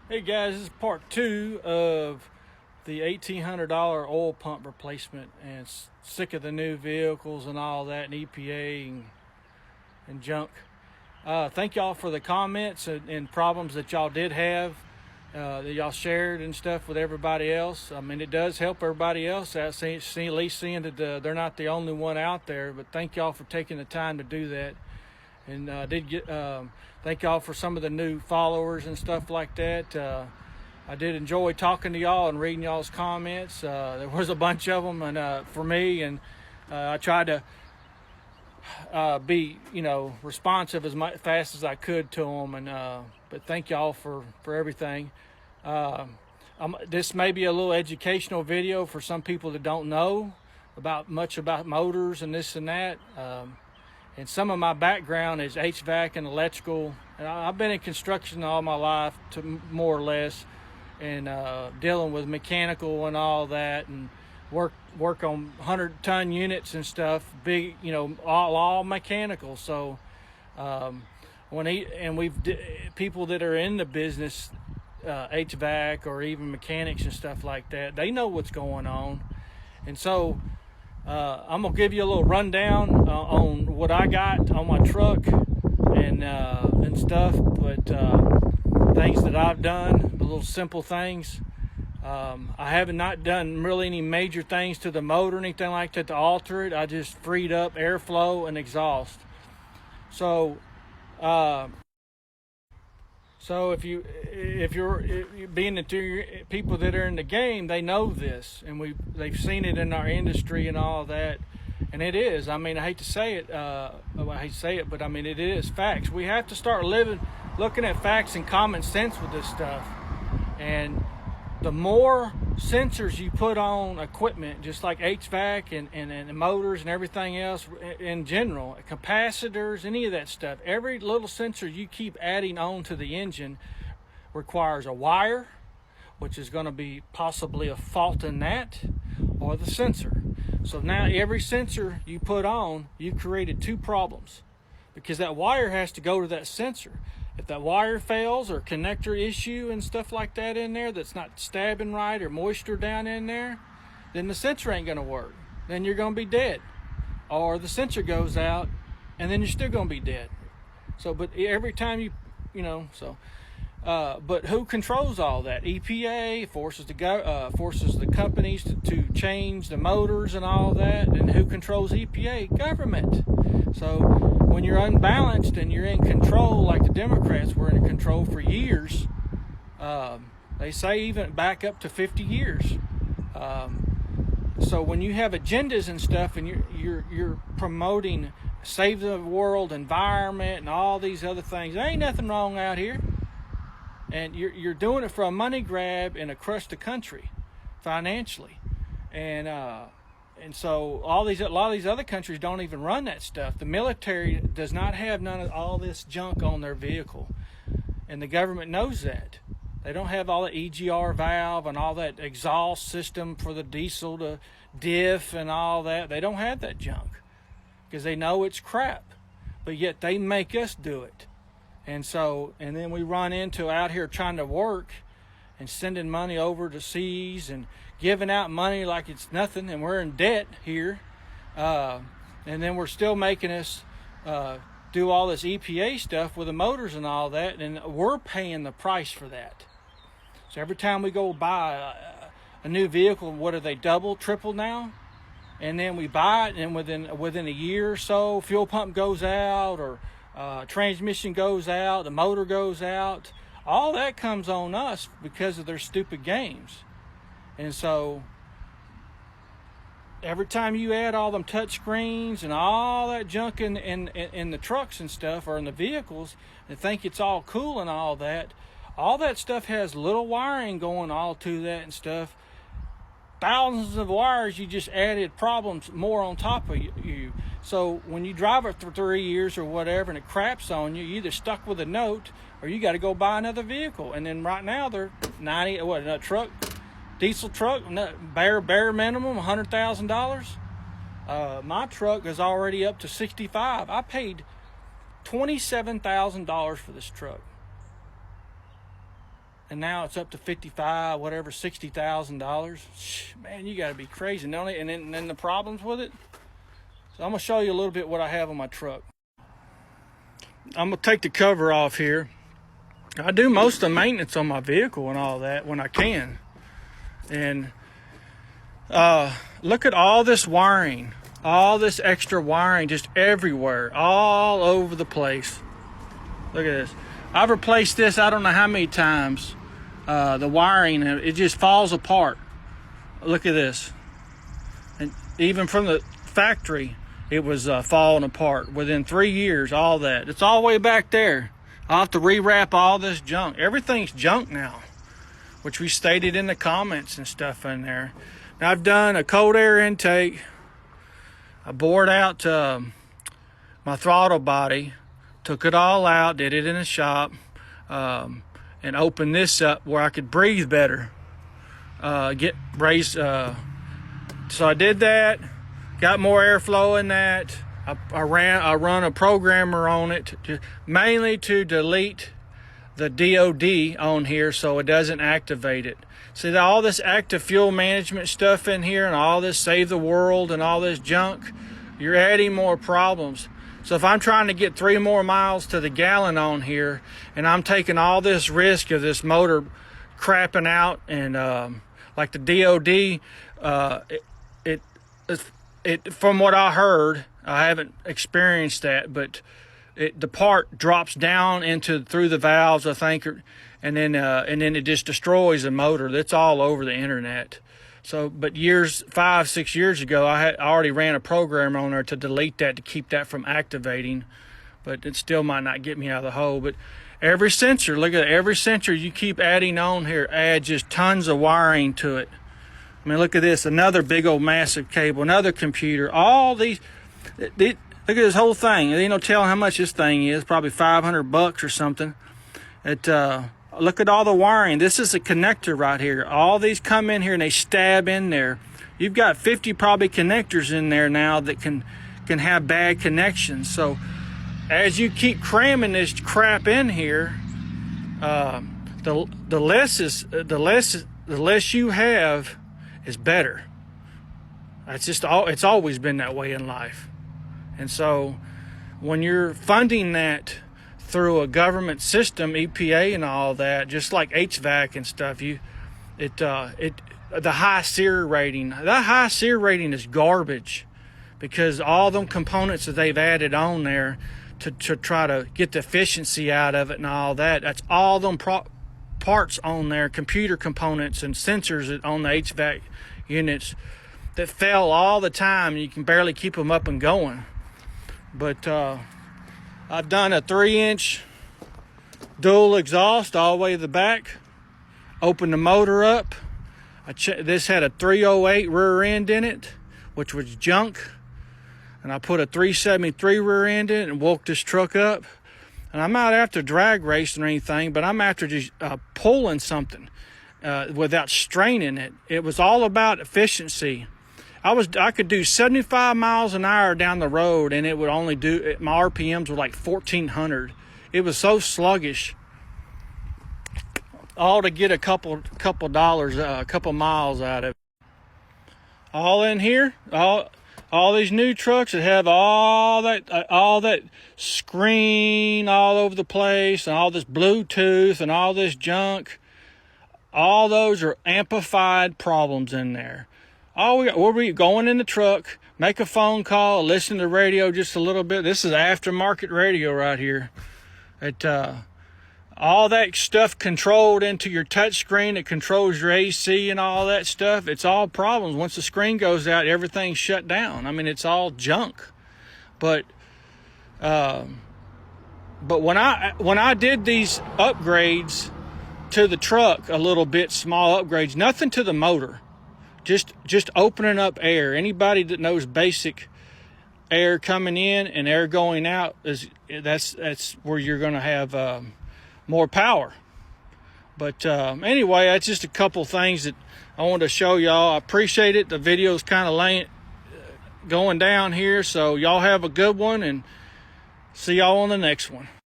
Hey guys, this is part two of the $1,800 oil pump replacement, and sick of the new vehicles and all that, and EPA and junk. Thank y'all for the comments and problems that y'all did have, that y'all shared and stuff with everybody else. I mean, it does help everybody else out, at least seeing that they're not the only one out there. But thank y'all for taking the time to do that. And thank y'all for some of the new followers and stuff like that. I did enjoy talking to y'all and reading y'all's comments. There was a bunch of them, and for me, and I tried to be, responsive fast as I could to them. And but thank y'all for everything. This may be a little educational video for some people that don't know much about motors and this and that. And some of my background is HVAC and electrical. And I've been in construction all my life, more or less, and dealing with mechanical and all that, and work on 100-ton units and stuff. Big, all mechanical. So people that are in the business, HVAC or even mechanics and stuff like that, they know what's going on. And so I'm gonna give you a little rundown on what I got on my truck and stuff, but things that I've done, the little simple things. I have not done really any major things to the motor or anything like that to alter it. I just freed up airflow and exhaust. So if you're being into people that are in the game, they know this, and they've seen it in our industry and all that, and it is. I mean, I hate to say it, but I mean it is facts. We have to start looking at facts and common sense with this stuff, and the more sensors you put on equipment, just like HVAC and motors and everything else in general, capacitors, any of that stuff, every little sensor you keep adding on to the engine requires a wire, which is going to be possibly a fault in that, or the sensor. So now every sensor you put on, you've created two problems, because that wire has to go to that sensor. If that wire fails, or connector issue and stuff like that in there that's not stabbing right, or moisture down in there, then the sensor ain't going to work. Then you're going to be dead. Or the sensor goes out, and then you're still going to be dead. So, but every time but who controls all that? EPA forces the companies to change the motors and all that. And who controls EPA? Government. So when you're unbalanced and you're in control, like the Democrats were in control for years, they say even back up to 50 years. So when you have agendas and stuff, and you're promoting save the world, environment, and all these other things, there ain't nothing wrong out here. And you're doing it for a money grab and a crush the country financially, and so a lot of these other countries don't even run that stuff. The military does not have none of all this junk on their vehicle, and the government knows that. They don't have all the EGR valve and all that exhaust system for the diesel to diff and all that. They don't have that junk because they know it's crap, but yet they make us do it. And then we run into out here trying to work and sending money overseas and giving out money like it's nothing, and we're in debt here. And then we're still making us do all this EPA stuff with the motors and all that, and we're paying the price for that. So every time we go buy a new vehicle, what are they, double, triple now? And then we buy it, and within a year or so, fuel pump goes out, or transmission goes out, the motor goes out. All that comes on us because of their stupid games. And so every time you add all them touch screens and all that junk in the trucks and stuff, or in the vehicles, and think it's all cool and all that stuff has little wiring going all to that and stuff. Thousands of wires, you just added problems more on top of you. So when you drive it for 3 years or whatever, and it craps on you, you're either stuck with a note, or you got to go buy another vehicle. And then right now they're diesel truck, bare minimum $100,000. My truck is already up to $65,000. I paid $27,000 for this truck. and now it's up to 55, whatever, $60,000. Man, you got to be crazy, don't it? And then the problems with it. So I'm gonna show you a little bit what I have on my truck. I'm gonna take the cover off here. I do most of the maintenance on my vehicle and all that when I can. And look at all this wiring, all this extra wiring just everywhere, all over the place. Look at this. I've replaced this I don't know how many times. The wiring, it just falls apart. Look at this. And even from the factory, it was falling apart within 3 years. All that, it's all the way back there. I'll have to rewrap all this junk. Everything's junk now, which we stated in the comments and stuff in there. Now I've done a cold air intake. I bored out my throttle body, took it all out, did it in the shop, and opened this up where I could breathe better, get raised. So I did that, got more airflow in that. I run a programmer on it, mainly to delete the DOD on here so it doesn't activate it. See all this active fuel management stuff in here and all this save the world and all this junk, you're adding more problems. So if I'm trying to get 3 more miles to the gallon on here and I'm taking all this risk of this motor crapping out and like the DOD, it from what I heard, I haven't experienced that, but the part drops down through the valves, I think, and then it just destroys the motor. That's all over the internet. So, but 5-6 years ago, I already ran a program on there to delete that to keep that from activating, but it still might not get me out of the hole. But every sensor, look at every sensor you keep adding on here, add just tons of wiring to it. I mean, look at this, another big old massive cable, another computer, all these. Look at this whole thing. Ain't no telling how much this thing is. Probably $500 or something. Look at all the wiring. This is a connector right here. All these come in here and they stab in there. You've got 50 probably connectors in there now that can have bad connections. So as you keep cramming this crap in here, the less you have is better. It's always been that way in life. And so when you're funding that through a government system, EPA and all that, just like HVAC and stuff, the high SEER rating, that high SEER rating is garbage, because all them components that they've added on there to try to get the efficiency out of it and all that, that's all them parts on there, computer components and sensors on the HVAC units that fail all the time. You can barely keep them up and going. But I've done a 3-inch dual exhaust all the way to the back. Opened the motor up. This had a 308 rear end in it, which was junk. And I put a 373 rear end in it and woke this truck up. And I'm not after drag racing or anything, but I'm after just pulling something without straining it. It was all about efficiency. I could do 75 miles an hour down the road, and it would only my RPMs were like 1,400. It was so sluggish. All to get a couple dollars, a couple miles out of it. All in here, all these new trucks that have all that screen all over the place, and all this Bluetooth and all this junk. All those are amplified problems in there. We're going in the truck, make a phone call, listen to the radio just a little bit. This is aftermarket radio right here. All that stuff controlled into your touch screen that controls your AC and all that stuff. It's all problems. Once the screen goes out, everything's shut down. I mean, it's all junk. But when I did these upgrades to the truck, a little bit small upgrades, nothing to the motor. Just opening up air. Anybody that knows basic air coming in and air going out, that's where you're going to have more power. But anyway, that's just a couple things that I wanted to show y'all. I appreciate it. The video's kind of going down here, so y'all have a good one, and see y'all on the next one.